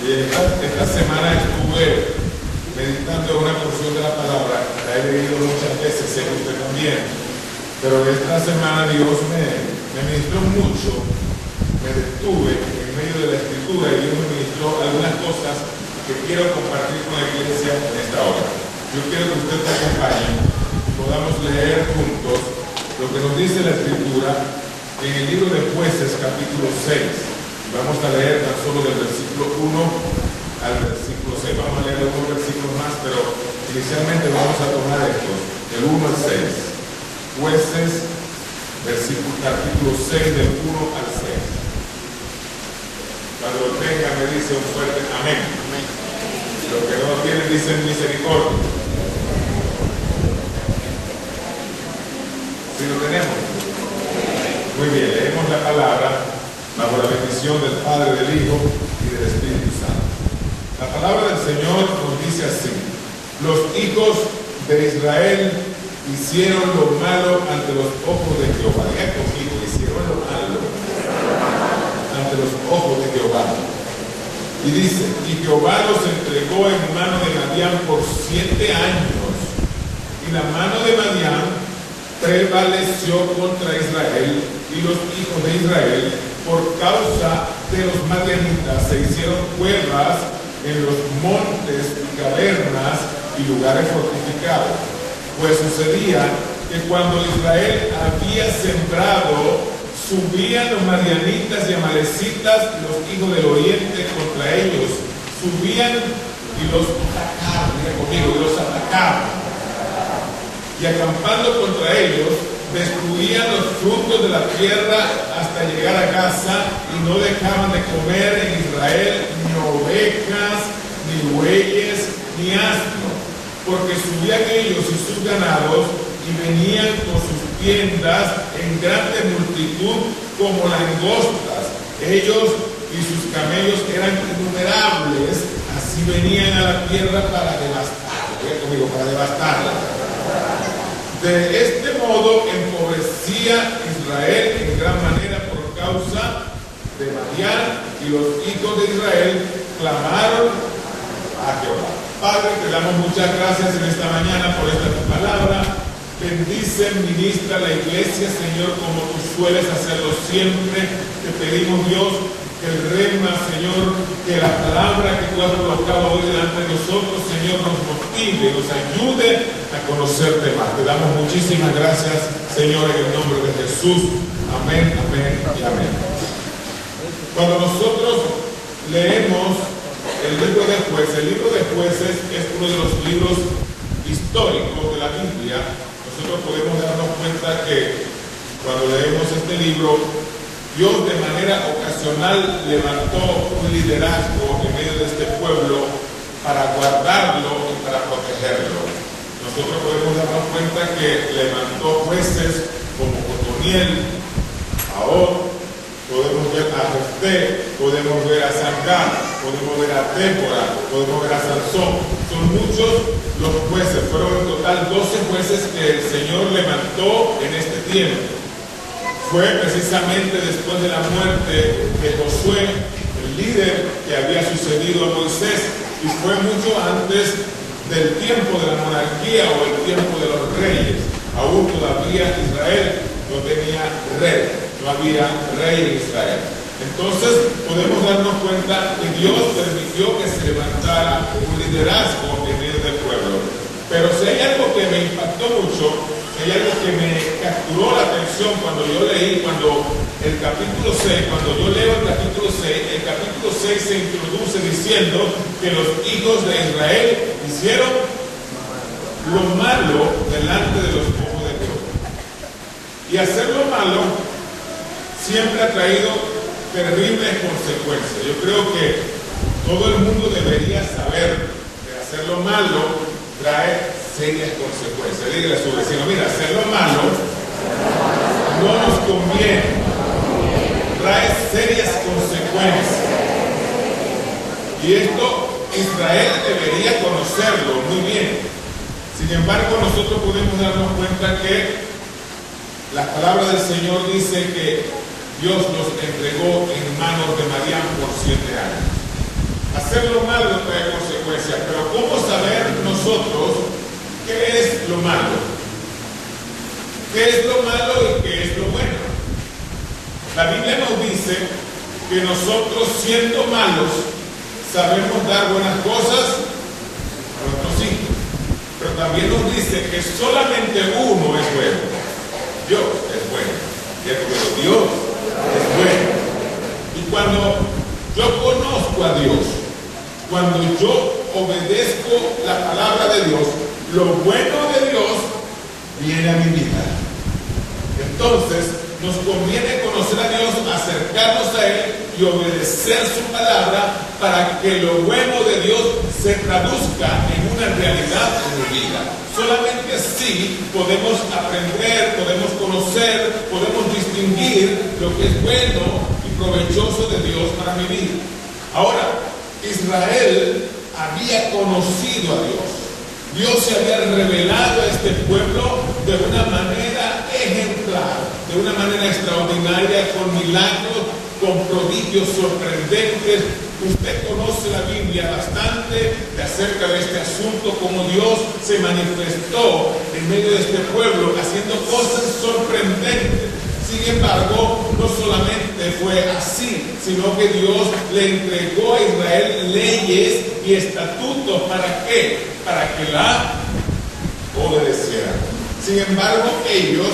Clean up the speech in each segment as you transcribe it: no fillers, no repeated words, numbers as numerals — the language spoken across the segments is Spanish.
Esta semana estuve meditando en una porción de la palabra, la he leído muchas veces, sé que usted también, pero esta semana Dios me ministró mucho, me detuve en medio de la escritura y Dios me ministró algunas cosas que quiero compartir con la iglesia en esta hora. Yo quiero que usted me acompañe y podamos leer juntos lo que nos dice la escritura en el libro de Jueces, capítulo 6. Vamos a leer tan solo del versículo 1 al versículo 6. Vamos a leer algunos versículos más, pero inicialmente vamos a tomar estos, del 1 al 6. Jueces, capítulo 6, del 1 al 6. Cuando lo tenga me dice un fuerte amén. Los que no lo tienen dicen misericordia. ¿Sí lo tenemos? Muy bien, leemos la palabra bajo la bendición del Padre, del Hijo y del Espíritu Santo. La palabra del Señor nos dice así: los hijos de Israel hicieron lo malo ante los ojos de Jehová. Diga conmigo, hicieron lo malo ante los ojos de Jehová. Y dice, y Jehová los entregó en mano de Madián por 7 años. Y la mano de Madián prevaleció contra Israel, y los hijos de Israel, por causa de los madianitas, se hicieron cuevas en los montes y cavernas y lugares fortificados. Pues sucedía que cuando Israel había sembrado, subían los madianitas y amalecitas, los hijos del oriente, contra ellos. Subían y los atacaban, y los atacaban. Y acampando contra ellos, destruían los frutos de la tierra hasta llegar a Gaza, y no dejaban de comer en Israel ni ovejas, ni bueyes, ni asnos, porque subían ellos y sus ganados, y venían con sus tiendas en grande multitud como langostas. Ellos y sus camellos eran innumerables, así venían a la tierra para devastarla. Diga conmigo, para devastarla. De este modo empobrecía Israel en gran manera por causa de Madián, y los hijos de Israel clamaron a Jehová. Padre, te damos muchas gracias en esta mañana por esta tu palabra. Bendice, ministra la iglesia, Señor, como tú sueles hacerlo siempre. Te pedimos, Dios, que el rema, Señor, que la palabra que tú has colocado hoy delante de nosotros, Señor, nos motive, nos ayude a conocerte más. Te damos muchísimas gracias, Señor, en el nombre de Jesús. Amén, amén y amén. Cuando nosotros leemos el libro de Jueces es uno de los libros históricos de la Biblia. Nosotros podemos darnos cuenta que cuando leemos este libro, Dios de manera ocasional levantó un liderazgo en medio de este pueblo para guardarlo y para protegerlo. Nosotros podemos darnos cuenta que levantó jueces como Otoniel, Ahor, podemos ver a Jefté, podemos ver a Samgar, podemos ver a Débora, podemos ver a Sansón. Son muchos los jueces, fueron en total 12 jueces que el Señor levantó en este tiempo. Fue precisamente después de la muerte de Josué, el líder que había sucedido a Moisés, y fue mucho antes del tiempo de la monarquía o el tiempo de los reyes. Aún todavía Israel no tenía rey, no había rey en Israel. Entonces podemos darnos cuenta que Dios permitió que se levantara un liderazgo en medio del pueblo. Pero si hay algo que me impactó mucho, hay algo que me capturó la atención cuando yo leí, cuando el capítulo 6, cuando yo leo el capítulo 6 se introduce diciendo que los hijos de Israel hicieron lo malo delante de los ojos de Dios. Y hacer lo malo siempre ha traído terribles consecuencias. Yo creo que todo el mundo debería saber que hacer lo malo trae serias consecuencias. Dígale a su vecino, mira, hacer lo malo no nos conviene, trae serias consecuencias. Y esto Israel debería conocerlo muy bien. Sin embargo, nosotros podemos darnos cuenta que la palabra del Señor dice que Dios los entregó en manos de Madián por 7 años. Hacer lo malo trae consecuencias, pero ¿cómo saber nosotros qué es lo malo? ¿Qué es lo malo y qué es lo bueno? La Biblia nos dice que nosotros, siendo malos, sabemos dar buenas cosas a nuestros hijos, pero también nos dice que solamente uno es bueno. Dios es bueno. Pero Dios es bueno. Y cuando yo conozco a Dios, cuando yo obedezco la palabra de Dios, lo bueno de Dios viene a mi vida. Entonces, nos conviene conocer a Dios, acercarnos a Él y obedecer su palabra para que lo bueno de Dios se traduzca en una realidad en mi vida. Solamente así podemos aprender, podemos conocer, podemos distinguir lo que es bueno y provechoso de Dios para mi vida. Ahora, Israel había conocido a Dios. Dios se había revelado a este pueblo de una manera ejemplar, de una manera extraordinaria, con milagros, con prodigios sorprendentes. Usted conoce la Biblia bastante acerca de este asunto, como Dios se manifestó en medio de este pueblo, haciendo cosas sorprendentes. Sin embargo, no solamente fue así, sino que Dios le entregó a Israel leyes y estatutos. ¿Para qué? Para que la obedecieran. Sin embargo, ellos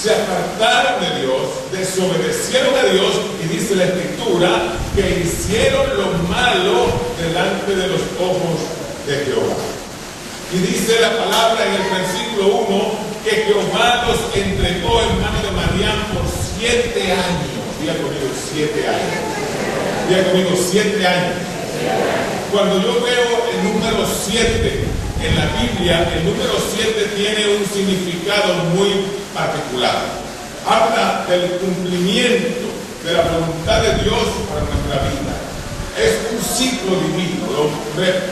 se apartaron de Dios, desobedecieron a Dios, y dice la Escritura que hicieron lo malo delante de los ojos de Jehová. Y dice la palabra en el versículo 1 que Jehová los entregó en manos de Madián por 7 años. Diga conmigo, 7 años. Diga conmigo, 7 años. Cuando yo veo el número 7 en la Biblia, el número 7 tiene un significado muy particular. Habla del cumplimiento de la voluntad de Dios para nuestra vida. Es un ciclo divino,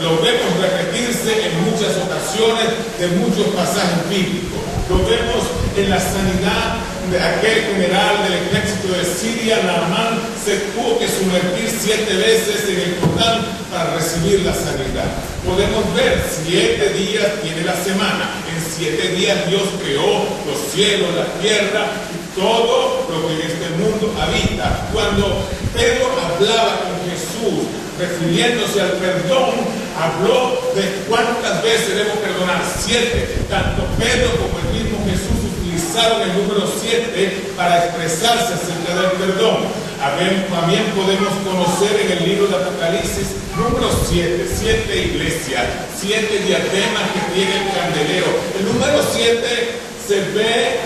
lo vemos repetirse en muchas ocasiones de muchos pasajes bíblicos. Lo vemos en la sanidad de aquel general del ejército de Siria, Naamán. Se tuvo que sumergir 7 veces en el Jordán para recibir la sanidad. Podemos ver 7 días tiene la semana. En 7 días Dios creó los cielos, la tierra y todo lo que en este mundo habita. Cuando Pedro hablaba con Jesús, refiriéndose al perdón, habló de cuántas veces debemos perdonar. 7. Tanto Pedro como el mismo Jesús utilizaron el número 7 para expresarse acerca del perdón. También podemos conocer en el libro de Apocalipsis número 7, 7 iglesias, 7 diademas que tiene el candelero. El número 7 se ve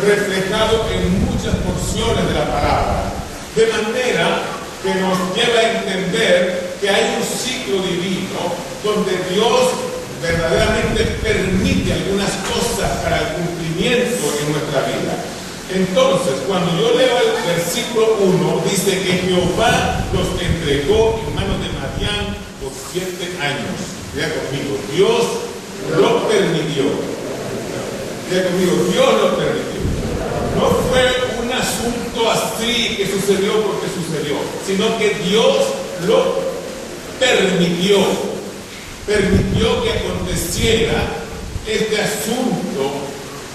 reflejado en muchas porciones de la palabra, de manera que nos lleva a entender que hay un ciclo divino donde Dios verdaderamente permite algunas cosas para el cumplimiento en nuestra vida. Entonces, cuando yo leo el versículo 1, dice que Jehová los entregó en manos de Madián por 7 años. Diga conmigo, Dios lo permitió. Diga conmigo, Dios lo permitió. No fue un asunto así que sucedió porque sucedió, sino que Dios lo permitió. Permitió que aconteciera este asunto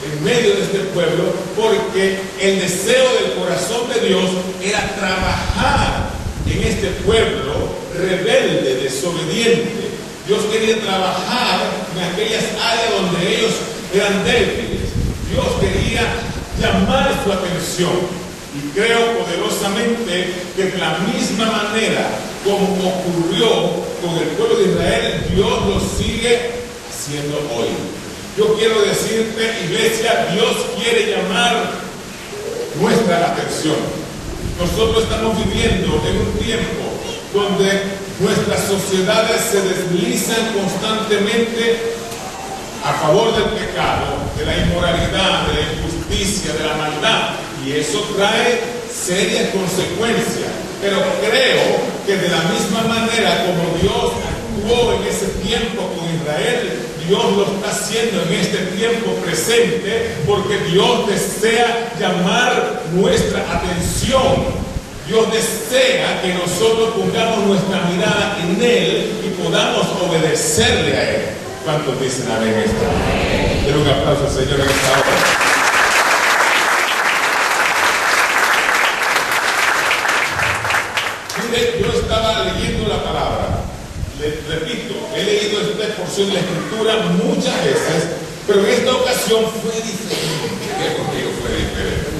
en medio de este pueblo, porque el deseo del corazón de Dios era trabajar en este pueblo rebelde, desobediente. Dios quería trabajar en aquellas áreas donde ellos eran débiles. Dios quería llamar su atención, y creo poderosamente que de la misma manera como ocurrió con el pueblo de Israel, Dios lo sigue haciendo hoy. Yo quiero decirte, iglesia, Dios quiere llamar nuestra atención. Nosotros estamos viviendo en un tiempo donde nuestras sociedades se deslizan constantemente a favor del pecado, de la inmoralidad, de la injusticia, de la maldad, y eso trae serias consecuencias. Pero creo que de la misma manera como Dios actuó en ese tiempo con Israel, Dios lo está haciendo en este tiempo presente, porque Dios desea llamar nuestra atención Dios desea que nosotros pongamos nuestra mirada en Él y podamos obedecerle a Él. ¿Cuántos dicen amén en esta hora? Den un aplauso al Señor en esta hora. Mire, yo estaba leyendo la palabra. Repito, he leído esta porción de la Escritura muchas veces, pero en esta ocasión fue diferente. Conmigo fue diferente.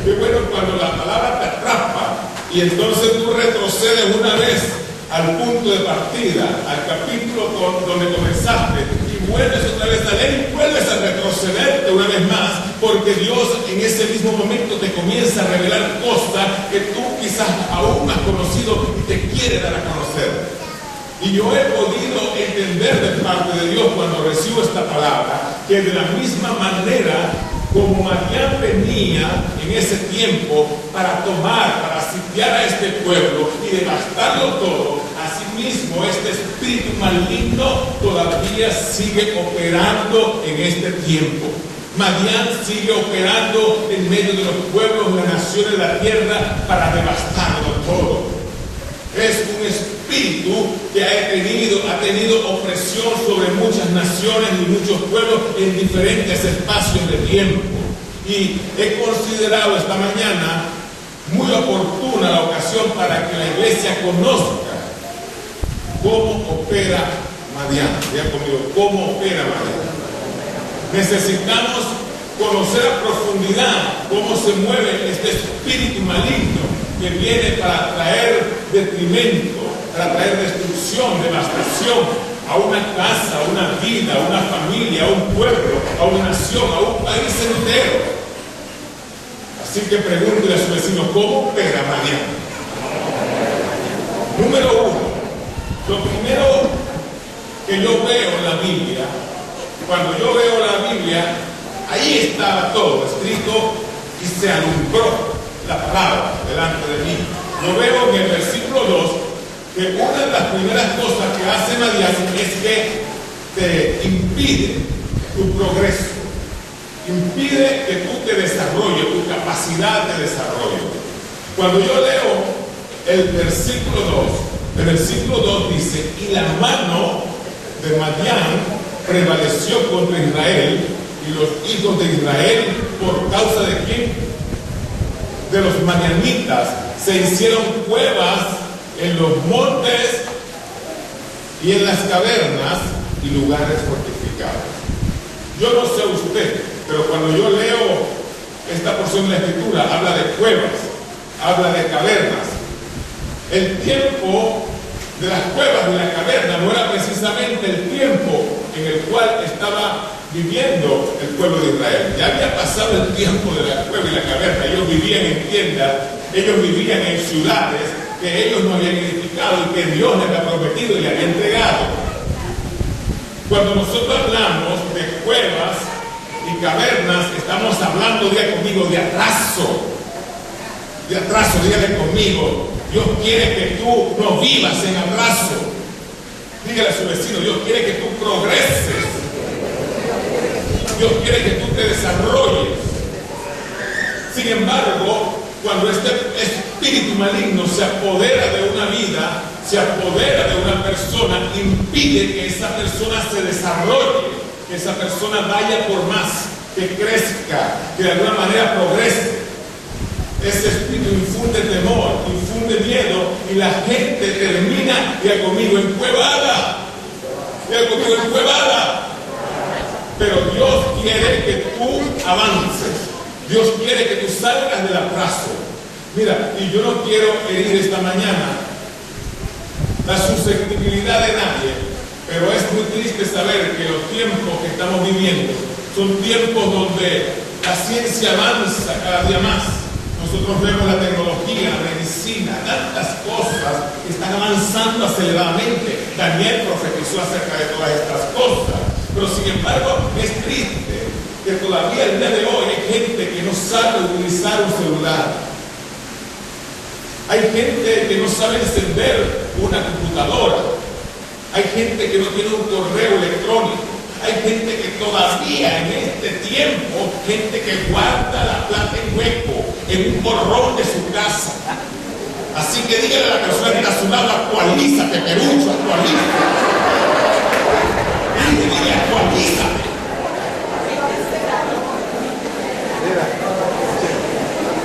Qué bueno cuando la palabra te atrapa y entonces tú retrocedes una vez al punto de partida, al capítulo donde comenzaste, y vuelves otra vez a leer y vuelves a retrocederte una vez más, porque Dios en ese mismo momento te comienza a revelar cosas que tú quizás aún no has conocido y te quiere dar a conocer. Y yo he podido entender de parte de Dios cuando recibo esta palabra, que de la misma manera como Madián venía en ese tiempo para tomar, para sitiar a este pueblo y devastarlo todo, asimismo este espíritu maligno todavía sigue operando en este tiempo. Madián sigue operando en medio de los pueblos, de las naciones de la tierra para devastarlo todo. Es un espíritu que ha tenido opresión sobre muchas naciones y muchos pueblos en diferentes espacios de tiempo. Y he considerado esta mañana muy oportuna la ocasión para que la iglesia conozca cómo opera Madián. Vean conmigo, cómo opera Madián. Necesitamos conocer a profundidad cómo se mueve este espíritu maligno que viene para traer detrimento, para traer destrucción, devastación a una casa, a una vida, a una familia, a un pueblo, a una nación, a un país entero. Así que pregúntele a su vecino, ¿cómo opera Madián? Número uno, lo primero que yo veo en la Biblia, cuando yo veo la Biblia, ahí estaba todo escrito y se alumbró la palabra delante de mí. Yo veo en el versículo 2 que una de las primeras cosas que hace Madián es que te impide tu progreso, impide que tú te desarrolles, tu capacidad de desarrollo. Cuando yo leo el versículo 2, el versículo 2 dice, y la mano de Madián prevaleció contra Israel, y los hijos de Israel, ¿por causa de quién? De los madianitas, se hicieron cuevas en los montes y en las cavernas y lugares fortificados. Yo no sé usted, pero cuando yo leo esta porción de la Escritura, habla de cuevas, habla de cavernas. El tiempo de las cuevas, de la caverna, no era precisamente el tiempo en el cual estaba viviendo el pueblo de Israel. Ya había pasado el tiempo de la cueva y la caverna. Ellos vivían en tiendas, ellos vivían en ciudades que ellos no habían edificado y que Dios les había prometido y le había entregado. Cuando nosotros hablamos de cuevas y cavernas, estamos hablando, diga conmigo, de atraso. De atraso, dígale conmigo. Dios quiere que tú no vivas en atraso. Dígale a su vecino, Dios quiere que tú progreses. Dios quiere que tú te desarrolles. Sin embargo, cuando este espíritu maligno se apodera de una vida, se apodera de una persona, impide que esa persona se desarrolle, que esa persona vaya por más, que crezca, que de alguna manera progrese. Ese espíritu infunde temor, infunde miedo, y la gente termina, diga conmigo, encuevada. Diga conmigo, encuevada. Pero Dios quiere que tú avances. Dios quiere que tú salgas del atraso. Mira, y yo no quiero herir esta mañana la susceptibilidad de nadie, pero es muy triste saber que los tiempos que estamos viviendo son tiempos donde la ciencia avanza cada día más. Nosotros vemos la tecnología, la medicina, tantas cosas que están avanzando aceleradamente. Daniel profetizó acerca de todas estas cosas. Pero sin embargo, es triste que todavía el día de hoy hay gente que no sabe utilizar un celular. Hay gente que no sabe encender una computadora. Hay gente que no tiene un correo electrónico. Hay gente que todavía en este tiempo, gente que guarda la plata en hueco, en un borrón de su casa. Así que dígale a la persona que está a su lado, actualízate, Perucho, actualízate. Dile, actualízate.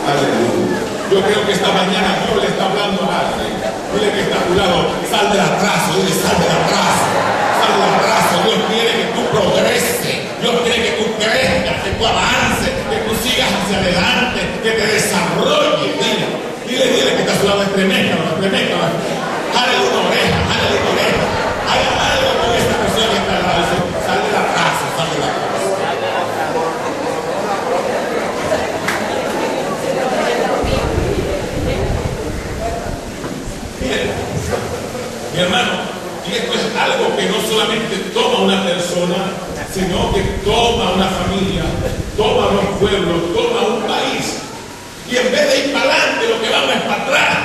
Aleluya. Yo creo que esta mañana Dios le está hablando a alguien. Dile que está a tu lado, sal del atraso, dile, sal del atraso. Sal del atraso. Dios quiere que tú progreses. Dios quiere que tú crezcas, que tú avances, que tú sigas hacia adelante, que te desarrolles. Dile que está a su lado, estremécalo. Jale una oreja. Haga algo con esta persona que está al lado. Sal del atraso, sal del atraso. Mi hermano, y esto es algo que no solamente toma una persona, sino que toma una familia, toma unos pueblos, toma un país. Y en vez de ir para adelante, lo que vamos es para atrás.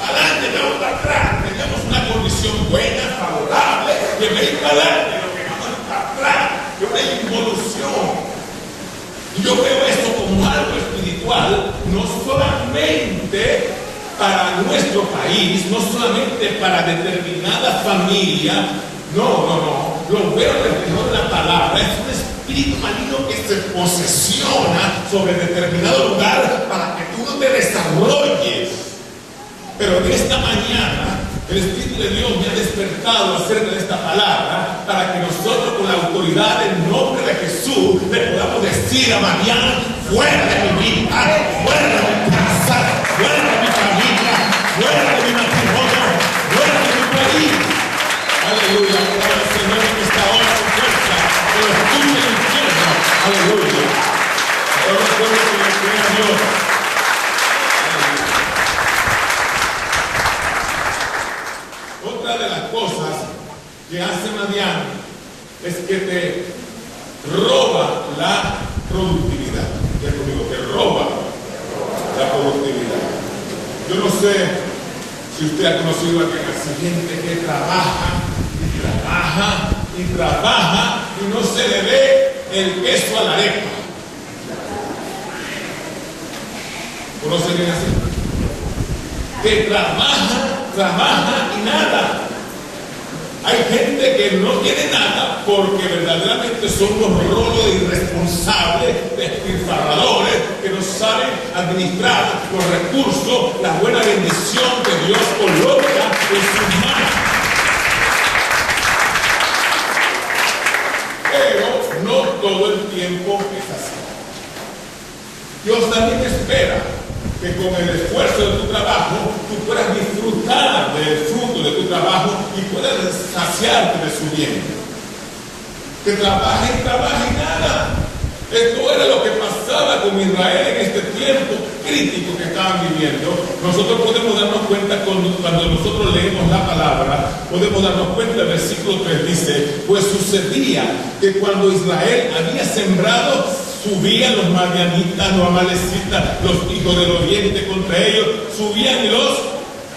Para adelante, vamos para atrás. Tenemos una condición buena, favorable, y en vez de ir para adelante, lo que vamos es para atrás. Es una involución. Y yo veo esto como algo espiritual, no solamente para nuestro país, no solamente para determinada familia, no, lo veo reflejado en la palabra, es un espíritu maligno que se posesiona sobre determinado lugar para que tú no te desarrolles. Pero en esta mañana, el Espíritu de Dios me ha despertado acerca de esta palabra para que nosotros con la autoridad en nombre de Jesús le podamos decir a Mariana, fuera de mi vida, fuera de mi casa, fuera de mi familia, fuera de mi matrimonio, fuera de mi país. Aleluya, gloria al Señor en esta hora con fuerza, que lo escuche el infierno. Aleluya. Ahora recuerdo que le crea a Dios. Otra de las cosas que hace Madián es que te roba la productividad. Ya conmigo, te roba la productividad. Yo no sé si usted ha conocido a gente que trabaja y no se le ve el queso a la arepa. ¿Conoce bien así? Que trabaja y nada. Hay gente que no tiene nada porque verdaderamente son unos rolos de irresponsables, despilfarradores, que no saben administrar los recursos, la buena bendición que Dios coloca en sus manos. Pero no todo el tiempo es así. Dios también espera que con el esfuerzo de tu trabajo tú puedas disfrutar del fruto de tu trabajo y puedas saciarte de su bien. Que trabaje y nada. Esto era lo que pasaba con Israel en este tiempo crítico que estaban viviendo. Nosotros podemos darnos cuenta cuando nosotros leemos la palabra, podemos darnos cuenta, el versículo 3 dice, pues sucedía que cuando Israel había sembrado, subían los madianitas, los amalecitas, los hijos del oriente contra ellos, subían y los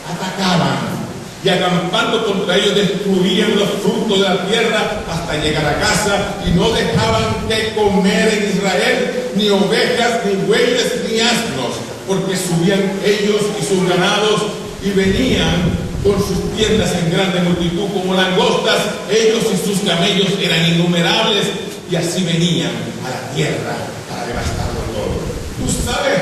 atacaban. Y acampando contra ellos destruían los frutos de la tierra hasta llegar a casa y no dejaban de comer en Israel ni ovejas, ni bueyes, ni asnos, porque subían ellos y sus ganados y venían con sus tiendas en grande multitud como langostas, ellos y sus camellos eran innumerables y así venían a la tierra para devastarlo todo. ¿Tú sabes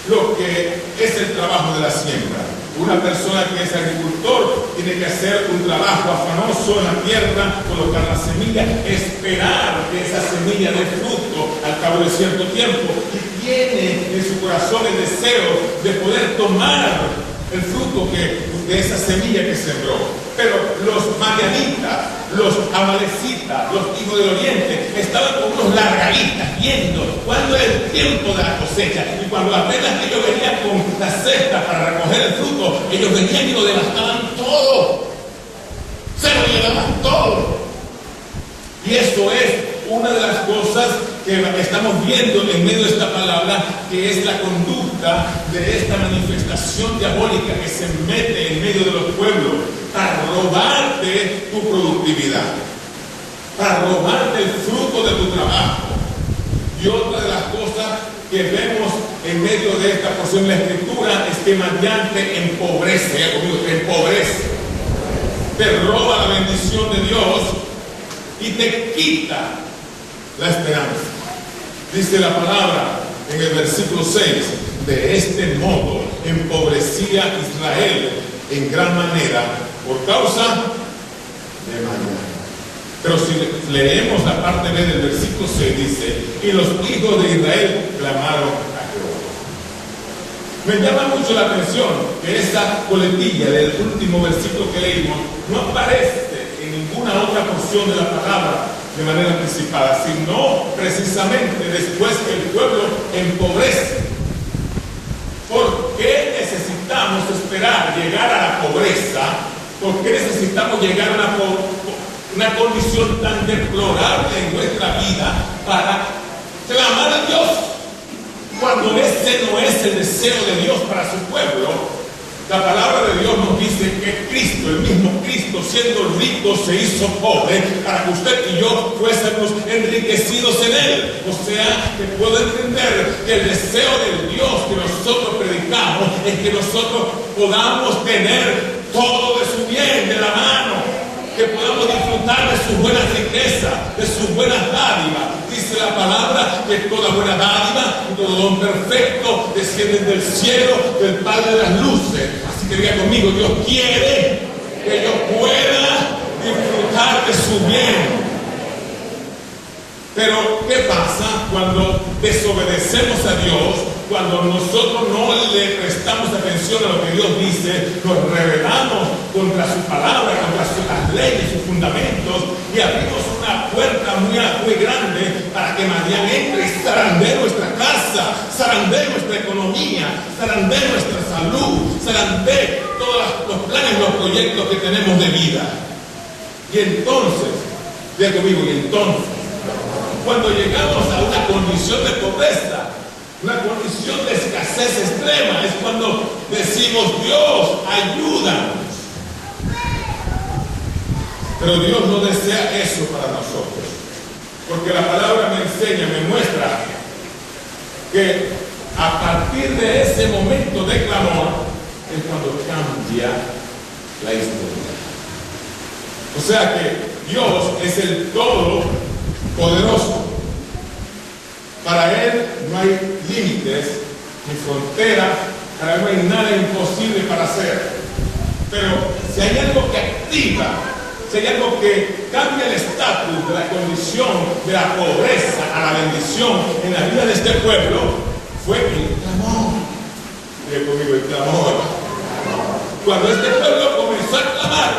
lo que es el trabajo de la siembra? Una persona que es agricultor tiene que hacer un trabajo afanoso en la tierra, colocar la semilla, esperar que esa semilla dé fruto al cabo de cierto tiempo y tiene en su corazón el deseo de poder tomar el fruto de esa semilla que sembró. Pero los madianitas, los amalecitas, los hijos del oriente estaban con unos largaditas viendo cuándo era el tiempo de la cosecha, y cuando apenas ellos venían con la cesta para recoger el fruto, ellos venían y lo devastaban todo, se lo llevaban todo. Y eso es una de las cosas que estamos viendo en medio de esta palabra, que es la conducta de esta manifestación diabólica que se mete en medio de los pueblos para robarte tu productividad, para robarte el fruto de tu trabajo. Y otra de las cosas que vemos en en medio de esta porción de la Escritura es que mediante empobrece, ya conmigo, empobrece, te roba la bendición de Dios y te quita la esperanza. Dice la palabra en el versículo 6, de este modo empobrecía Israel en gran manera por causa de mañana. Pero si leemos la parte B del versículo 6, dice, y los hijos de Israel clamaron a Jehová. Me llama mucho la atención que esa coletilla del último versículo que leímos no aparece en ninguna otra porción de la palabra de manera anticipada, sino precisamente después que el pueblo empobrece. ¿Por qué necesitamos esperar llegar a la pobreza? ¿Por qué necesitamos llegar a una condición tan deplorable en nuestra vida para clamar a Dios? Cuando ese no es el deseo de Dios para su pueblo. La palabra de Dios nos dice que Cristo, el mismo Cristo, siendo rico, se hizo pobre para que usted y yo fuésemos enriquecidos en Él. O sea, que puedo entender que el deseo del Dios que nosotros predicamos es que nosotros podamos tener todo de su bien, de la mano, que podamos disfrutar de sus buenas riquezas, de sus buenas dádivas. Dice la palabra que toda buena dádiva y todo don perfecto descienden del cielo, del Padre de las luces. Así que diga conmigo, Dios quiere que yo pueda disfrutar de su bien. Pero, ¿qué pasa cuando desobedecemos a Dios? Cuando nosotros no le prestamos atención a lo que Dios dice, nos rebelamos contra su palabra, contra las leyes, sus fundamentos, y abrimos una puerta muy grande para que Madián entre y zarandee nuestra casa, zarandee nuestra economía, zarandee nuestra salud, zarandee todos los planes, los proyectos que tenemos de vida. Y entonces, diga conmigo, cuando llegamos a una condición de pobreza, una condición de escasez extrema, es cuando decimos, Dios, ayúdanos. Pero Dios no desea eso para nosotros, porque la palabra me enseña, me muestra que a partir de ese momento de clamor es cuando cambia la historia. O sea que Dios es el Todopoderoso. Para Él no hay límites ni fronteras, para Él no hay nada imposible para hacer. Pero si hay algo que activa, si hay algo que cambia el estatus de la condición de la pobreza a la bendición en la vida de este pueblo, fue el clamor. Diga conmigo, el clamor. Cuando este pueblo comenzó a clamar,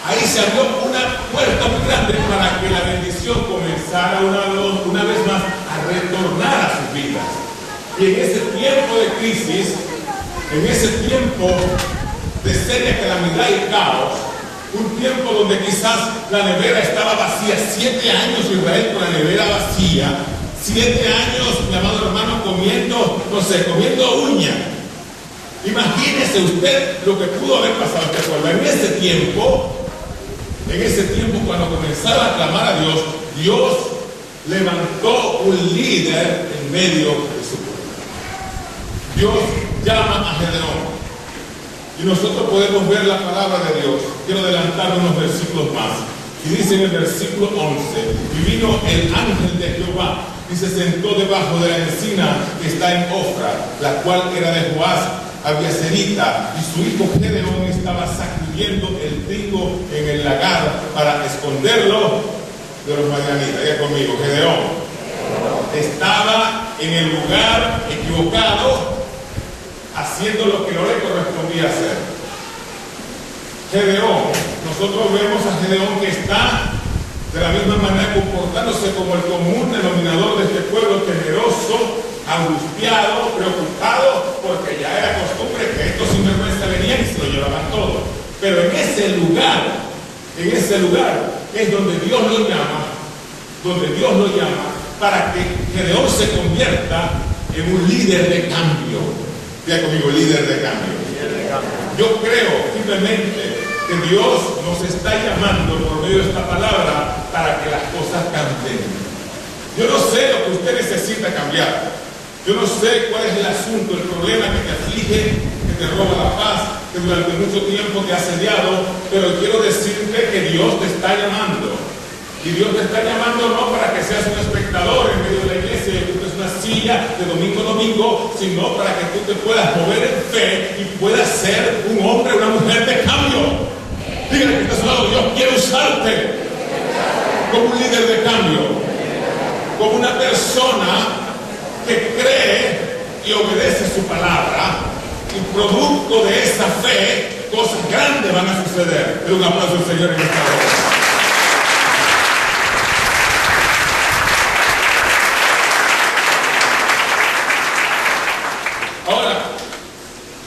ahí se abrió una puerta muy grande para que la bendición comenzara una vez más a retornar a sus vidas. Y en ese tiempo de crisis, en ese tiempo de seria calamidad y caos, un tiempo donde quizás la nevera estaba vacía, 7 años Israel con la nevera vacía, 7 años, mi amado hermano, comiendo uña. Imagínese usted lo que pudo haber pasado este pueblo. En ese tiempo cuando comenzaba a clamar a Dios, Dios levantó un líder en medio de su pueblo. Dios llama a Gedeón. Y nosotros podemos ver la palabra de Dios. Quiero adelantar unos versículos más. Y dice en el versículo 11, y vino el ángel de Jehová y se sentó debajo de la encina que está en Ofra, la cual era de Joás Abiezerita, y su hijo Gedeón estaba sacudiendo el trigo en el lagar para esconderlo de los madianitas. Ya conmigo, Gedeón estaba en el lugar equivocado, haciendo lo que no le correspondía hacer. Gedeón, nosotros vemos a Gedeón que está de la misma manera comportándose como el común denominador de este pueblo, temeroso, angustiado, preocupado, porque ya era costumbre que estos sinvergüenza venían y se lo llevaban todo. Pero en ese lugar es donde Dios lo llama, para que Gedeón se convierta en un líder de cambio. Diga conmigo, líder de cambio. Yo creo firmemente que Dios nos está llamando por medio de esta palabra para que las cosas cambien. Yo no sé lo que usted necesita cambiar. Yo no sé cuál es el asunto, el problema que te aflige, que te roba la paz, que durante mucho tiempo te ha asediado, pero quiero decirte que Dios te está llamando. Y Dios te está llamando no para que seas un espectador en medio de la iglesia y ocupes una silla de domingo a domingo, sino para que tú te puedas mover en fe y puedas ser un hombre o una mujer de cambio. Dígale que estás a su lado, Dios quiere usarte como un líder de cambio, como una persona que cree y obedece su palabra, y producto de esa fe, cosas grandes van a suceder. Un aplauso al Señor en esta hora. Ahora,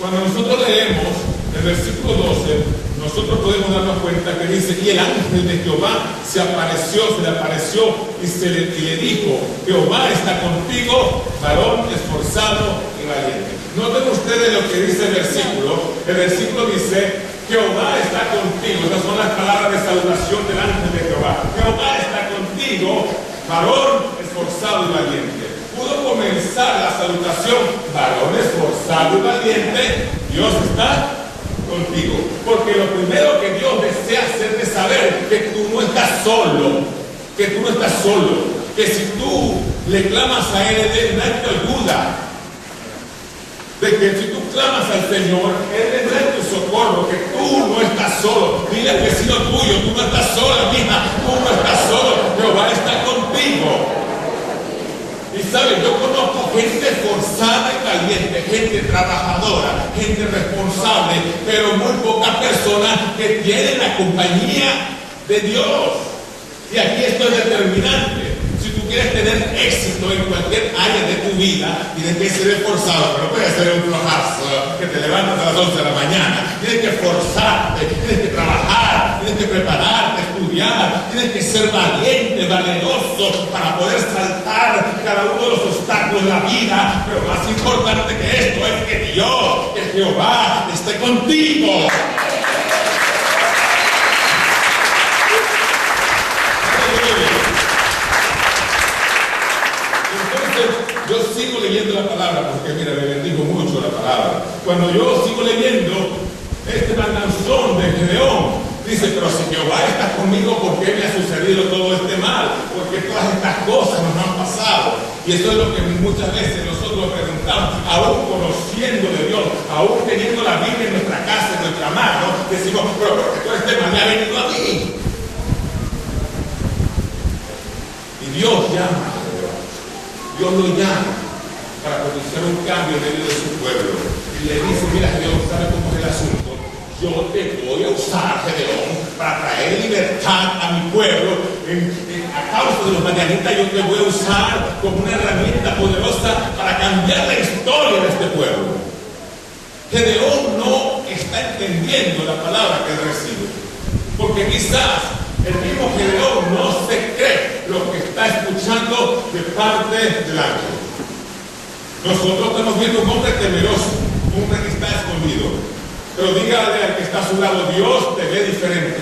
cuando nosotros leemos el versículo 12, nosotros podemos darnos cuenta que dice: y el ángel de Jehová se le apareció y le dijo: Jehová está contigo, varón esforzado y valiente. Noten ustedes lo que dice el versículo. El versículo dice: Jehová está contigo. Esas son las palabras de salutación del ángel de Jehová. Jehová está contigo, varón esforzado y valiente. Pudo comenzar la salutación: varón esforzado y valiente, Dios está contigo. Porque lo primero que Dios desea hacerte saber que tú no estás solo, que tú no estás solo, que si tú le clamas a Él, Él te ayuda. De que si tú clamas al Señor, Él vendrá en tu socorro, que tú no estás solo. Dile al vecino tuyo: tú no estás sola, mija, tú no estás solo, Jehová está contigo. Y sabes, yo conozco gente esforzada y valiente, gente trabajadora, gente responsable, pero muy pocas personas que tienen la compañía de Dios. Y aquí esto es determinante. Si tú quieres tener éxito en cualquier área de tu vida, tienes que ser esforzado, pero no puedes ser un flojazo que te levantas a las 11 de la mañana. Tienes que esforzarte, tienes que trabajar, tienes que prepararte, estudiar, tienes que ser valiente, valeroso para poder saltar cada uno de los obstáculos de la vida. Pero más importante que esto es que Dios, que Jehová, esté contigo. Yo sigo leyendo la palabra porque mira, me bendigo mucho la palabra. Cuando yo sigo leyendo esta canción de Gedeón, dice: pero si Jehová está conmigo, ¿por qué me ha sucedido todo este mal? Porque todas estas cosas nos han pasado. Y eso es lo que muchas veces nosotros preguntamos, aún conociendo de Dios, aún teniendo la Biblia en nuestra casa, en nuestra mano, decimos: pero porque todo este mal me ha venido a mí. Y Dios llama. Dios lo llama para propiciar un cambio en medio de su pueblo. Y le dice: mira, Gedeón, ¿sabe cómo es el asunto? Yo te voy a usar, Gedeón, para traer libertad a mi pueblo. A causa de los madianitas, yo te voy a usar como una herramienta poderosa para cambiar la historia de este pueblo. Gedeón no está entendiendo la palabra que él recibe. Porque quizás el mismo Gedeón no se cree lo que está escuchando de parte del ángel. Nosotros estamos viendo un hombre temeroso, un hombre que está escondido. Pero dígale al que está a su lado: Dios te ve diferente.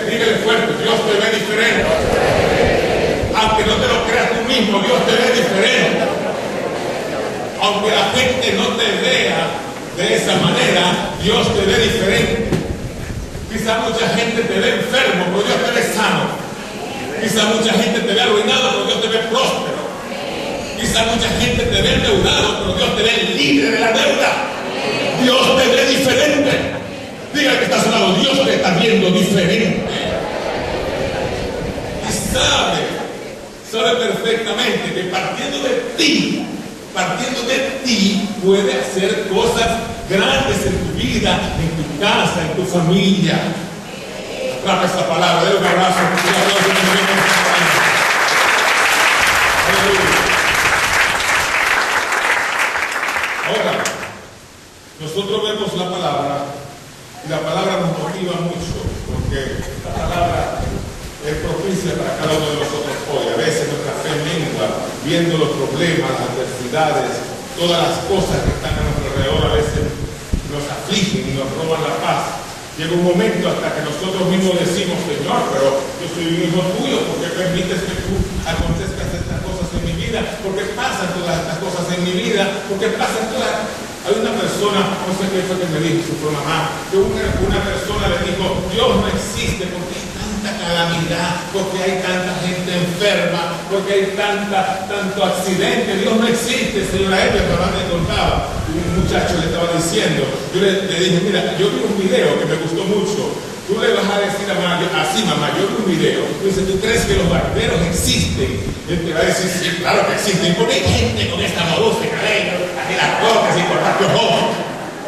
Dígale fuerte: Dios te ve diferente. Aunque no te lo creas tú mismo, Dios te ve diferente. Aunque la gente no te vea de esa manera, Dios te ve diferente. Quizá mucha gente te ve enfermo, pero Dios te ve sano. Quizá mucha gente te ve arruinado, pero Dios te ve próspero. Quizá mucha gente te ve endeudado, pero Dios te ve libre de la deuda. Dios te ve diferente. Diga que está a su lado: Dios te está viendo diferente. Y sabe perfectamente que partiendo de ti, puede hacer cosas grandes en tu vida, en tu casa, en tu familia. Atrapa esta palabra, dale un abrazo. Ahora, nosotros vemos la palabra y la palabra nos motiva mucho, porque esta palabra es propicia para cada uno de nosotros hoy. A veces nuestra fe mengua viendo los problemas, las adversidades, todas las cosas que están a nuestro alrededor, a veces nos afligen y nos roban la paz. Llega un momento hasta que nosotros mismos decimos: Señor, pero yo soy un hijo tuyo, ¿por qué permites que tú acontezcas estas cosas en mi vida? vida? ¿Por qué pasan todas estas cosas en mi vida? ¿Por qué pasan todas? Hay una persona, no sé qué fue que me dijo, su mamá, que una persona le dijo, Dios no existe porque hay tanta calamidad, porque hay tanta gente enferma, porque hay tanto accidente. Dios no existe, señora Eva, mamá me contaba. Un muchacho le estaba diciendo, yo le dije, mira, yo vi un video que me gustó mucho. Tú le vas a decir a mamá, así mamá, yo vi un video. Tú dices, ¿tú crees que los barberos existen? Él te va a decir, sí, claro que existen. Porque hay gente con esta modusa de cabello, así las cosas y cortar los ojos.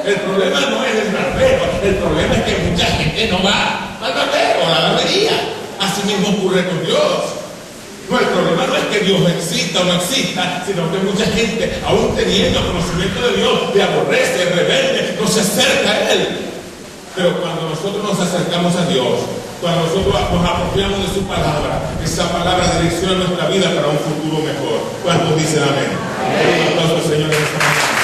El problema no es el barbero, el problema es que mucha gente no va al barbero, a la barbería. Así mismo ocurre con Dios. No, el problema no es que Dios exista o no exista, sino que mucha gente, aún teniendo conocimiento de Dios, le aborrece, es rebelde, no se acerca a Él. Pero cuando nosotros nos acercamos a Dios, cuando nosotros nos apropiamos de su palabra, esa palabra direcciona nuestra vida para un futuro mejor. ¿Cuántos dicen amén? Un aplauso al Señor en esta mañana.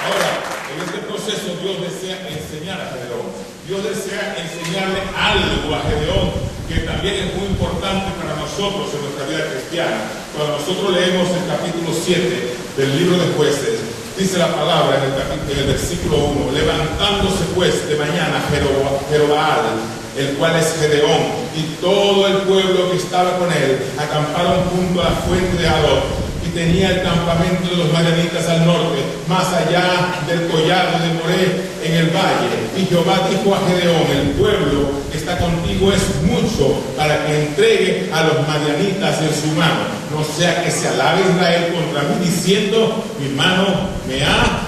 Ahora, en este proceso Dios desea enseñar a Gedeón. Dios desea enseñarle algo a Gedeón que también es muy importante para nosotros en nuestra vida cristiana. Cuando nosotros leemos el capítulo 7 del libro de Jueces, dice la palabra en el versículo 1, levantándose pues de mañana Jerobbaal, el cual es Gedeón, y todo el pueblo que estaba con él, acamparon junto a la fuente de Ador, y tenía el campamento de los madianitas al norte, más allá del collado de Moré, en el valle. Y Jehová dijo a Gedeón, el pueblo que está contigo es mucho para que entregue a los madianitas en su mano, no sea que se alabe Israel contra mí, diciendo, mi mano me ha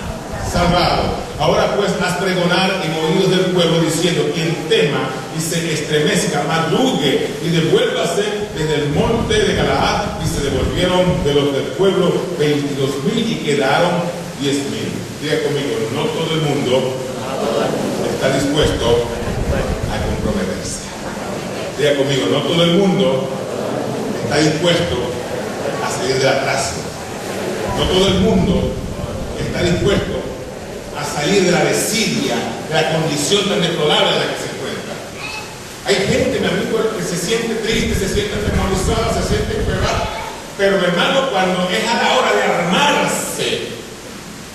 salvado. Ahora pues haz pregonar en oídos del pueblo, diciendo, quien tema y se estremezca, madrugue y devuélvase desde el monte de Galaad. Y se devolvieron de los del pueblo 22,000 y quedaron 10,000. Diga conmigo, no todo el mundo está dispuesto a comprometerse. Diga conmigo, no todo el mundo está dispuesto a salir de atrás. No todo el mundo está dispuesto a salir de la desidia, de la condición tan deplorable en la que se encuentra. Hay gente, mi amigo, que se siente triste, se siente atemorizada, se siente enfermada, pero hermano, cuando es a la hora de armarse,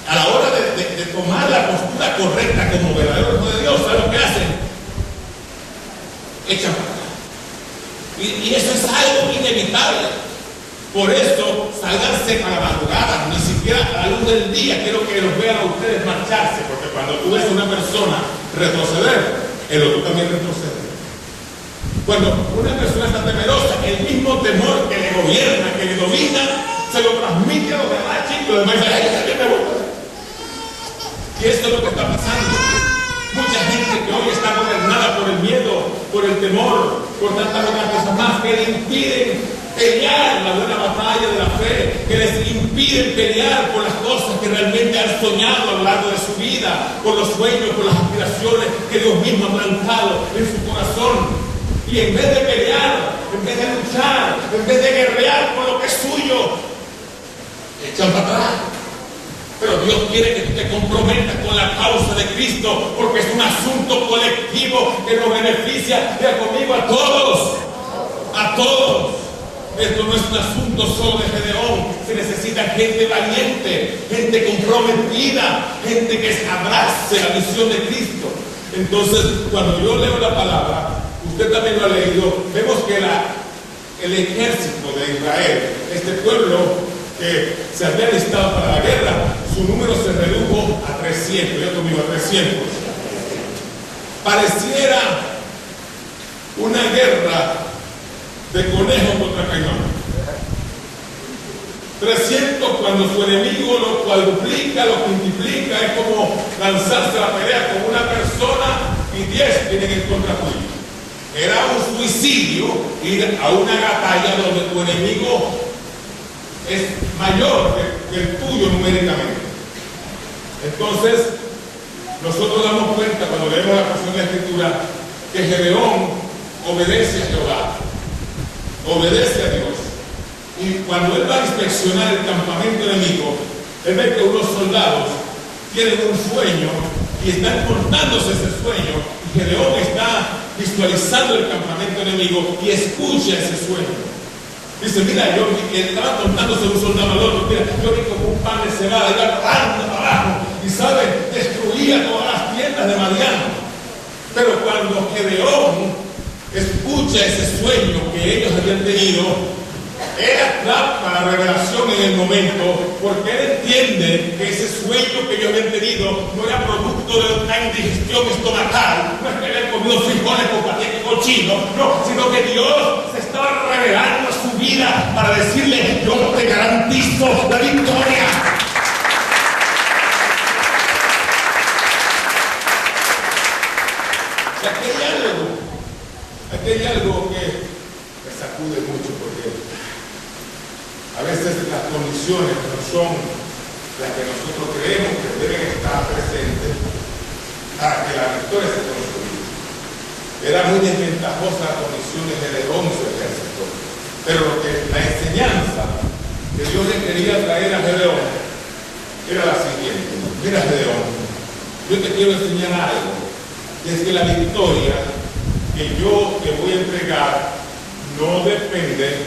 a la hora de tomar la postura correcta como verdadero hijo de Dios, ¿saben lo que hacen? Echan para atrás. Y eso es algo inevitable. Por eso, sálganse para la madrugada, ni siquiera a la luz del día. Quiero que los vean a ustedes marcharse, porque cuando tú ves a una persona retroceder, el otro también retrocede. Cuando una persona está temerosa, el mismo temor que le gobierna, que le domina, se lo transmite a los demás, chicos. Los demás dicen, ay, yo también me voy. Y esto es lo que está pasando. Mucha gente que hoy está gobernada por el miedo, por el temor, por tantas otras cosas más que le impiden pelear la buena batalla de la fe, que les impiden pelear por las cosas que realmente han soñado a lo largo de su vida, por los sueños, por las aspiraciones que Dios mismo ha plantado en su corazón. Y en vez de pelear, en vez de luchar, en vez de guerrear por lo que es suyo, echan para atrás. Pero Dios quiere que tú te comprometas con la causa de Cristo, porque es un asunto colectivo que nos beneficia, vea conmigo, a todos. A todos. Esto no es un asunto solo de Gedeón. Se necesita gente valiente, gente comprometida, gente que abrace la misión de Cristo. Entonces, cuando yo leo la palabra, usted también lo ha leído, vemos que el ejército de Israel, este pueblo que se había listado para la guerra, su número se redujo a 300. Yo conmigo a 300. Pareciera una guerra de conejo contra cañón. 300 cuando su enemigo lo cuadruplica, lo multiplica, es como lanzarse a la pelea con una persona y 10 vienen en contra tuyo. Era un suicidio ir a una batalla donde tu enemigo es mayor que el tuyo numéricamente. Entonces, nosotros damos cuenta cuando leemos la porción de la Escritura que Gedeón obedece a Jehová, obedece a Dios. Y cuando él va a inspeccionar el campamento enemigo, él ve que unos soldados tienen un sueño y están contándose ese sueño. Y Gedeón está visualizando el campamento enemigo y escucha ese sueño. Dice, mira, yo estaba contándose un soldado al otro, mira, yo vi como un pan de cebada, iba rodando para abajo, y sabe, destruía todas las tiendas de Madián. Pero cuando Gedeón escucha ese sueño que ellos habían tenido, él atrapa la revelación en el momento, porque él entiende que ese sueño que ellos habían tenido no era producto de una indigestión estomacal, no es que habían comido frijoles con paté cochino, no, sino que Dios se estaba revelando a su vida para decirle, yo te garantizo la victoria. Aquí hay algo que me sacude mucho, porque a veces las condiciones no son las que nosotros creemos que deben estar presentes para que la victoria se construya. Era muy desventajosa la condición de Gedeón y su ejército, pero la enseñanza que Dios le quería traer a Gedeón era la siguiente. Mira, Gedeón, yo te quiero enseñar algo, y es que la victoria que yo te voy a entregar no depende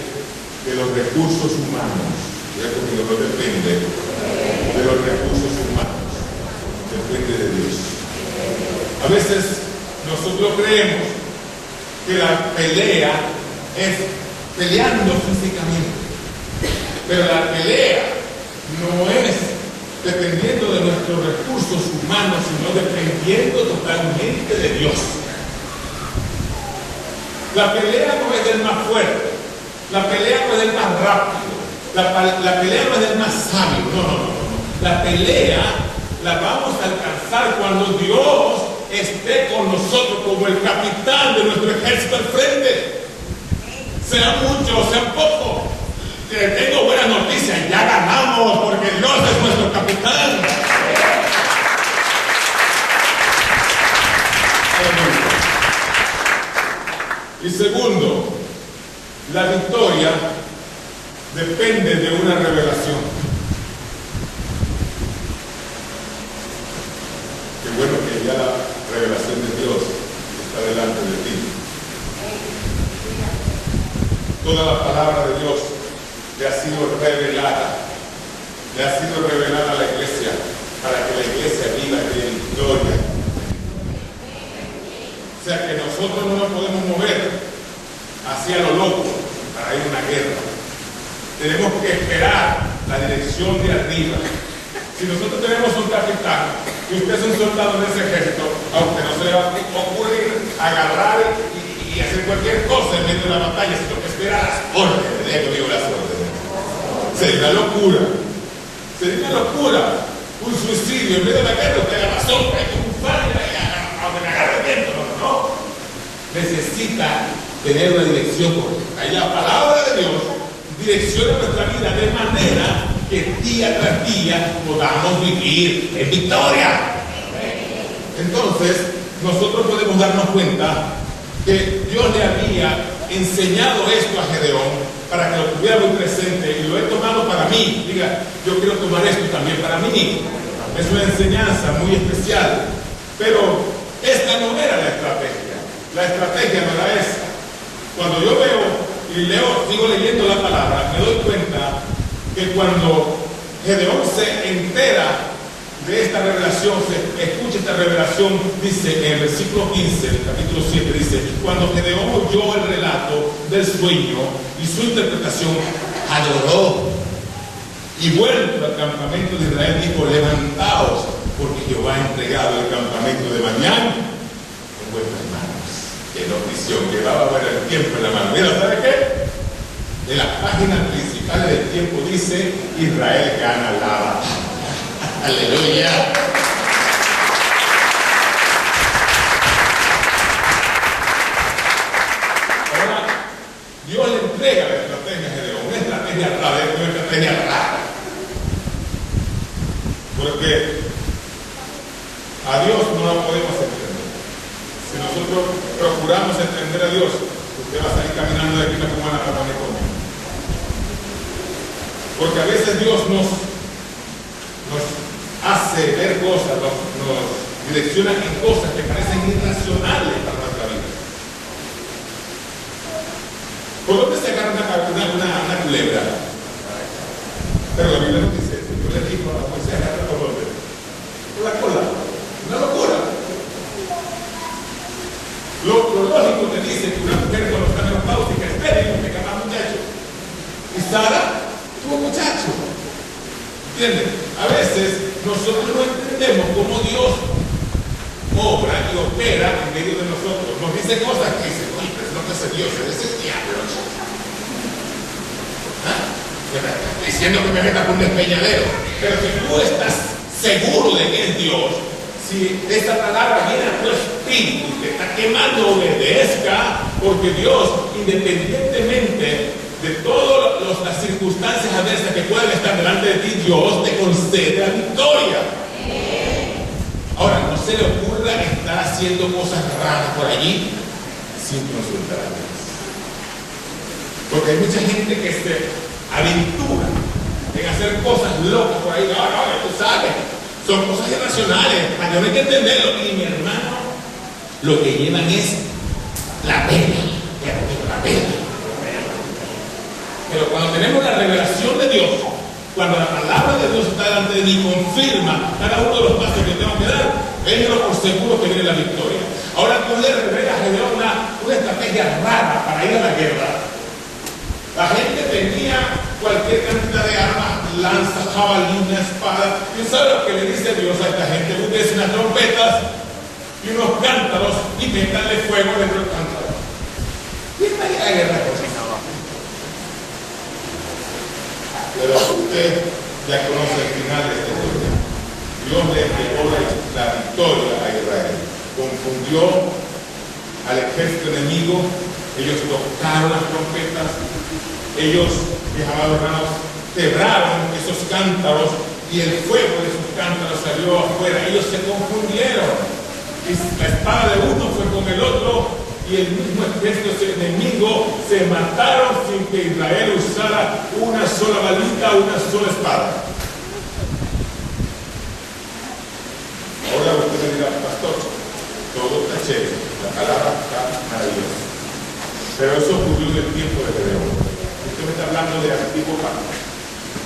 de los recursos humanos. Ya conmigo, no depende de los recursos humanos, depende de Dios. A veces nosotros creemos que la pelea es peleando físicamente, pero la pelea no es dependiendo de nuestros recursos humanos, sino dependiendo totalmente de Dios. La pelea no es del más fuerte, la pelea no es del más rápido, la pelea no es del más sabio, no. La pelea la vamos a alcanzar cuando Dios esté con nosotros como el capitán de nuestro ejército al frente. Sean muchos, sean pocos. Tengo buenas noticias, ya ganamos porque Dios es nuestro capitán. Y segundo, la victoria depende de una revelación. Qué bueno que ya la revelación de Dios está delante de ti. Toda la palabra de Dios le ha sido revelada a la iglesia para que la iglesia viva en victoria. O sea que nosotros no nos podemos mover hacia lo loco para ir a una guerra. Tenemos que esperar la dirección de arriba. Si nosotros tenemos un capitán y usted es un soldado de ese ejército, a usted no se le va a ocurrir agarrar y hacer cualquier cosa en medio de la batalla, sino que espera las órdenes. Las órdenes. Sería una locura. Sería una locura. Un suicidio en medio de la guerra, usted agarra la sombra y un faro aunque me agarre el viento. No. Necesita tener una dirección correcta. Y la palabra de Dios direcciona nuestra vida de manera que día tras día podamos vivir en victoria. Entonces, nosotros podemos darnos cuenta que Dios le había enseñado esto a Gedeón para que lo tuviera muy presente, y lo he tomado para mí. Diga, yo quiero tomar esto también para mí. Es una enseñanza muy especial, pero esta no era la estrategia. La estrategia no era esa. Cuando yo veo y leo, sigo leyendo la palabra, me doy cuenta que cuando Gedeón se entera de esta revelación, se escucha esta revelación, dice en el versículo 15 del capítulo 7, dice, cuando Gedeón oyó el relato del sueño y su interpretación, adoró, y vuelto al campamento de Israel dijo, levantaos, porque Jehová ha entregado el campamento de Madián en vuestras manos. Qué notición, llevaba bueno el tiempo en la mano. Mira, ¿sabe qué? En las páginas principales del tiempo dice, Israel gana la batalla. Aleluya. Ahora, Dios le entrega la estrategia a Gedeón, una estrategia rara. Porque a Dios no la podemos entender. Si nosotros procuramos entender a Dios, usted va a salir caminando de aquí como una rata de comida. Porque a veces Dios nos hace ver cosas, nos direcciona en cosas que parecen irracionales para nuestra vida. ¿Por dónde se agarra una culebra? Pero la Biblia no dice eso. Yo le digo a la policía, agarra por dónde. Por la cola. Una locura. Lo lógico te dice que una mujer cuando está menopáusica espera y que más muchacho. Y Sara tuvo muchacho. ¿Entiendes? A veces nosotros no entendemos cómo Dios obra y opera en medio de nosotros. Nos dice cosas que dicen, oye, pero no es Dios, es el diablo. ¿Ah? Diciendo que me meta con un despeñadero. Pero si tú estás seguro de que es Dios, si esta palabra viene a tu espíritu y te está quemando, obedezca, porque Dios, independientemente de todas las circunstancias adversas que pueden estar delante de ti, Dios te concede la victoria. Ahora, no se le ocurra estar haciendo cosas raras por allí sin consultar a Dios. Porque hay mucha gente que se aventura en hacer cosas locas por ahí. No, tú sabes, son cosas irracionales. Para que no hay que entenderlo. Y mi hermano, lo que llevan es la pena. La pena. Pero cuando tenemos la revelación de Dios, cuando la palabra de Dios está delante de mí, confirma cada uno de los pasos que tengo que dar, ténganlo por seguro que viene la victoria. Ahora tú le revelas a Dios una estrategia rara para ir a la guerra. La gente tenía cualquier cantidad de armas, lanzas, jabalina, espada. ¿Y sabe lo que le dice Dios a esta gente? Busquen unas trompetas y unos cántaros y métanle fuego dentro del cántaro. ¿Quién va a ir a la guerra con eso? Pero usted ya conoce el final de esta historia. Dios le entregó la victoria a Israel. Confundió al ejército enemigo. Ellos tocaron las trompetas. Ellos, mis amados hermanos, quebraron esos cántaros y el fuego de esos cántaros salió afuera. Ellos se confundieron. Y la espada de uno fue con el otro. Y el mismo ejército enemigo se mataron sin que Israel usara una sola balita, una sola espada. Ahora usted me dirá, pastor, todo está chévere, la palabra está maravillosa. Pero eso ocurrió en el tiempo de Gedeón. Usted me está hablando de antiguo pacto.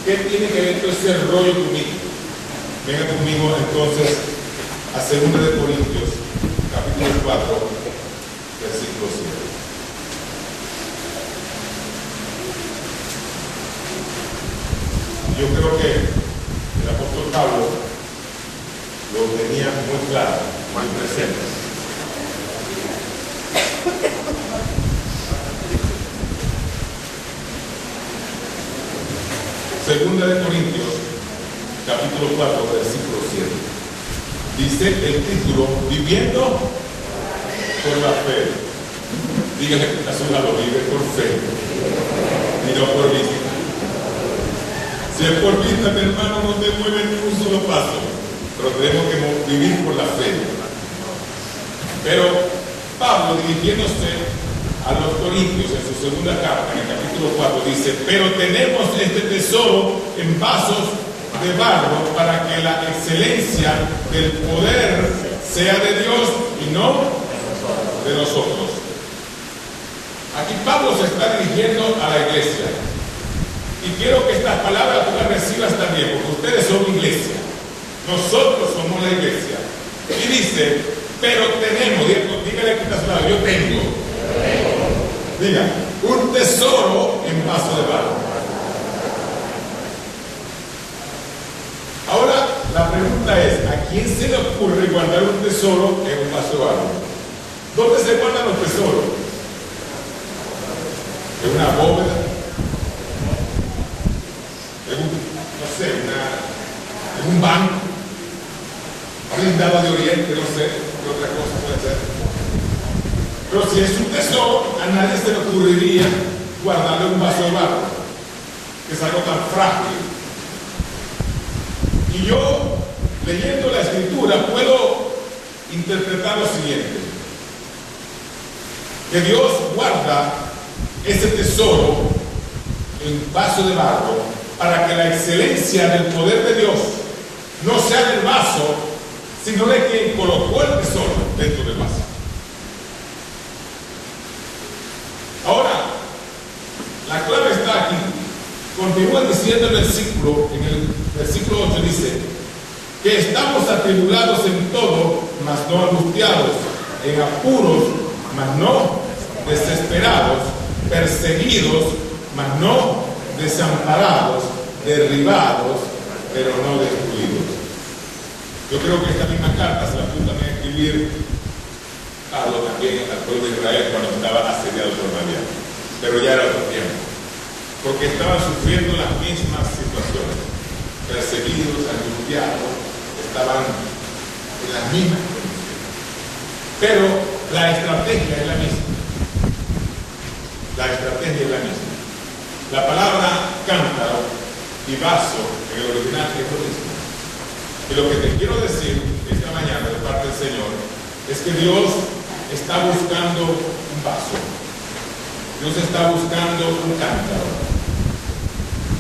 ¿Qué tiene que ver todo ese rollo conmigo? Venga conmigo entonces a 2 Corintios, capítulo 4. Versículo 7. Yo creo que el apóstol Pablo lo tenía muy claro, muy presente. Segunda de Corintios, capítulo 4, versículo 7. Dice el título, viviendo por la fe. Dígale que está a su lado, vive por fe y no por vista. Si es por vista, mi hermano, no te mueve ni un solo paso, pero tenemos que vivir por la fe. Pero Pablo, dirigiéndose a los Corintios en su segunda carta, en el capítulo 4, dice: pero tenemos este tesoro en vasos de barro para que la excelencia del poder sea de Dios y no de nosotros. Aquí Pablo se está dirigiendo a la iglesia y quiero que estas palabras tú las recibas también, porque ustedes son iglesia, nosotros somos la iglesia. Y dice: pero tenemos, dígale que está a su lado, yo tengo, diga, un tesoro en vaso de barro. Ahora la pregunta es: ¿a quién se le ocurre guardar un tesoro en un vaso de barro? ¿Dónde se guardan los tesoros? ¿En una bóveda? ¿En un banco? Blindado de Oriente, no sé qué otra cosa puede ser. Pero si es un tesoro, a nadie se le ocurriría guardarlo en un vaso de barro, que es algo tan frágil. Y yo, leyendo la escritura, puedo interpretar lo siguiente: que Dios guarda ese tesoro en vaso de barro para que la excelencia del poder de Dios no sea del vaso, sino de quien colocó el tesoro dentro del vaso. Ahora, Continúa diciendo en el versículo 8 dice, que estamos atribulados en todo, mas no angustiados, en apuros, mas no desesperados, perseguidos, mas no desamparados, derribados, pero no destruidos. Yo creo que esta misma carta se la puso también a escribir Pablo también al pueblo de Israel cuando estaba asediado por María, pero ya era otro tiempo, porque estaban sufriendo las mismas situaciones, perseguidos, angustiados, estaban en las mismas condiciones, pero la estrategia es la misma. La estrategia es la misma. La palabra cántaro y vaso en el original es lo mismo. Y lo que te quiero decir esta mañana de parte del Señor es que Dios está buscando un vaso. Dios está buscando un cántaro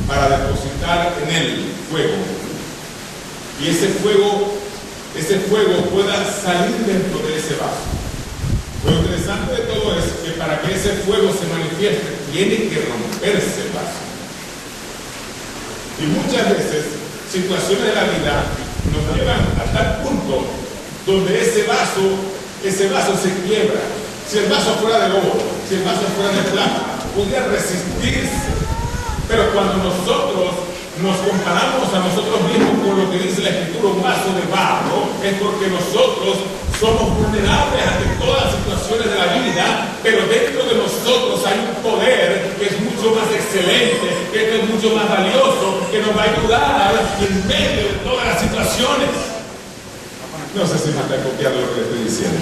para depositar en él fuego. Y ese fuego pueda salir dentro de ese vaso. Lo interesante de todo es que para que ese fuego se manifieste, tiene que romperse el vaso. Y muchas veces, situaciones de la vida nos llevan a tal punto donde ese vaso se quiebra. Si el vaso fuera de oro, si el vaso fuera de plata, podría resistirse. Pero cuando nosotros nos comparamos a nosotros mismos con lo que dice la Escritura, un vaso de barro, es porque nosotros somos vulnerables ante todas las situaciones de la vida, pero dentro de nosotros hay un poder que es mucho más excelente, que es mucho más valioso, que nos va a ayudar en medio de todas las situaciones. No sé si me está copiando lo que estoy diciendo.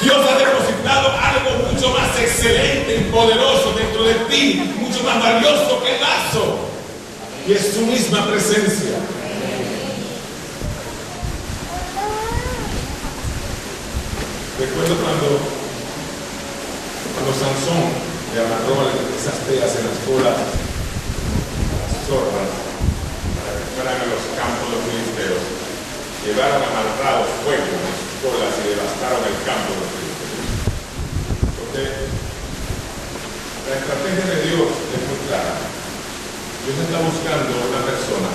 Dios ha depositado algo mucho más excelente y poderoso dentro de ti, mucho más valioso que el vaso, y es su misma presencia. Recuerdo cuando Sansón le amarró esas teas en las colas a las zorras para que fueran a los campos de los filisteos, llevaron amarrados fuego en las colas y devastaron el campo de los filisteos. Porque la estrategia de Dios es muy clara. Dios está buscando una persona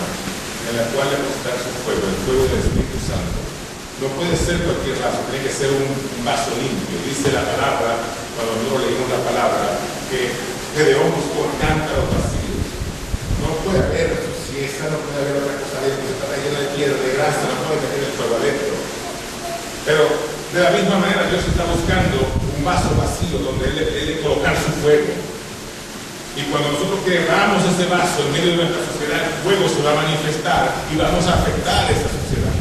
en la cual depositar su fuego, el fuego del Espíritu Santo. No puede ser cualquier vaso, tiene que ser un vaso limpio. Dice la palabra, cuando nosotros leímos la palabra, que Gedeón buscó cántaros vacíos. No puede haber suciedad, no puede haber otra cosa adentro, está lleno de piedra, de grasa, no puede meter el fuego adentro. Pero de la misma manera Dios está buscando un vaso vacío donde Él debe colocar su fuego. Y cuando nosotros quebramos ese vaso en medio de nuestra sociedad, el fuego se va a manifestar y vamos a afectar esa sociedad.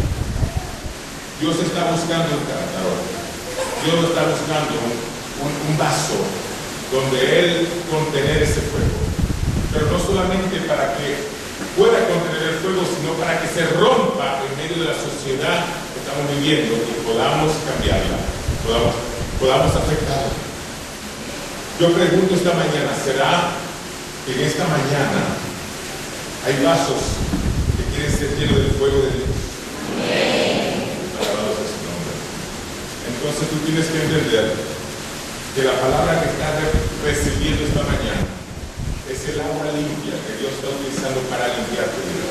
Dios está buscando un cántaro. Dios está buscando un vaso donde Él contener ese fuego. Pero no solamente para que pueda contener el fuego, sino para que se rompa en medio de la sociedad que estamos viviendo y podamos cambiarla, podamos afectarla. Yo pregunto esta mañana, ¿será que en esta mañana hay vasos que quieren ser llenos del fuego de Dios? Alabado sea su nombre. Entonces tú tienes que entender que la palabra que estás recibiendo esta mañana es el agua limpia que Dios está utilizando para limpiar tu vida.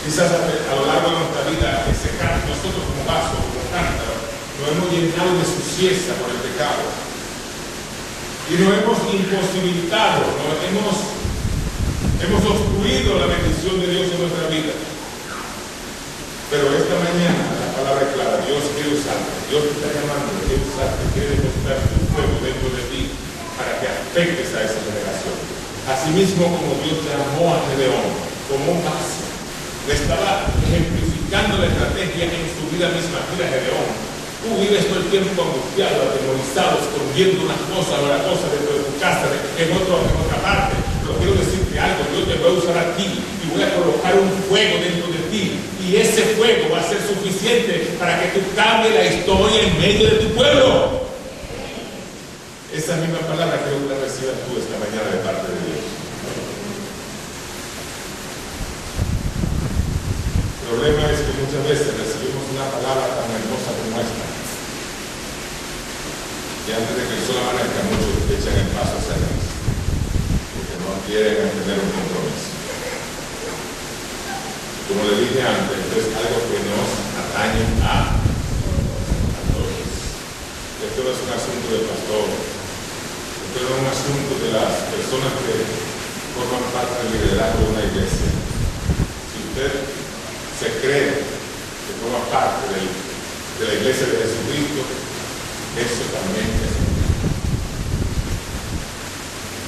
Quizás a lo largo de nuestra vida, nosotros como vaso, como cántaro, nos hemos llenado de suciedad por el pecado. Y nos hemos imposibilitado, hemos obstruido la bendición de Dios en nuestra vida. Pero esta mañana la palabra es clara, Dios quiere usarte, Dios te está llamando, quiere usarte, quiere depositar su fuego dentro de ti para que afectes a esa generación. Asimismo como Dios llamó a Gedeón como un vaso, le estaba ejemplificando la estrategia en su vida misma. Mira, Gedeón, tú vives todo el tiempo angustiado, atemorizado, escondiendo unas cosas o la cosa dentro de tu casa, en otra parte. Pero quiero decirte algo, Dios te va a usar a ti y voy a colocar un fuego dentro de ti. Y ese fuego va a ser suficiente para que tú cambies la historia en medio de tu pueblo. Esa misma palabra creo que la recibas tú esta mañana de parte de Dios. El problema es que muchas veces recibimos una palabra tan hermosa como esta, y antes de que el sol amanezca, muchos echan el paso hacia atrás. vienen a tener un compromiso. Como le dije antes, esto es algo que nos atañe a todos. Esto no es un asunto del pastor, esto no es un asunto de las personas que forman parte del liderazgo de una iglesia. Si usted se cree que forma parte de la iglesia de Jesucristo, eso también es.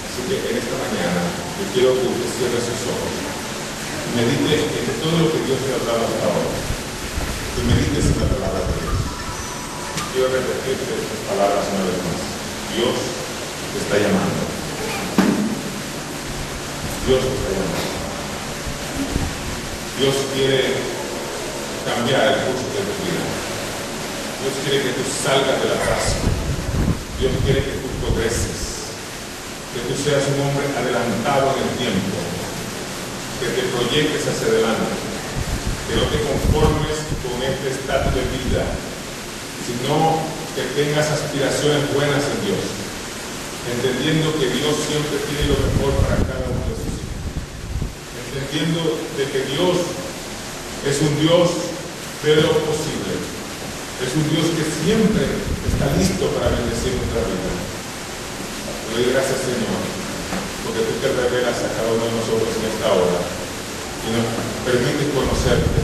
Así que en esta mañana yo quiero que usted cierre sus ojos y medite en todo lo que Dios te ha hablado hasta ahora. Y medites en la palabra de Dios. Quiero repetirte estas palabras una vez más. Dios te está llamando. Dios te está llamando. Dios quiere cambiar el curso de tu vida. Dios quiere que tú salgas del atraso. Dios quiere que tú progreses. Que tú seas un hombre adelantado en el tiempo. Que te proyectes hacia adelante. Que no te conformes con este estado de vida, sino que tengas aspiraciones buenas en Dios. Entendiendo que Dios siempre tiene lo mejor para cada uno de sus hijos. Entendiendo de que Dios es un Dios de lo posible. Es un Dios que siempre está listo para bendecir nuestra vida. Te doy gracias, Señor, porque tú te revelas a cada uno de nosotros en esta hora y nos permites conocerte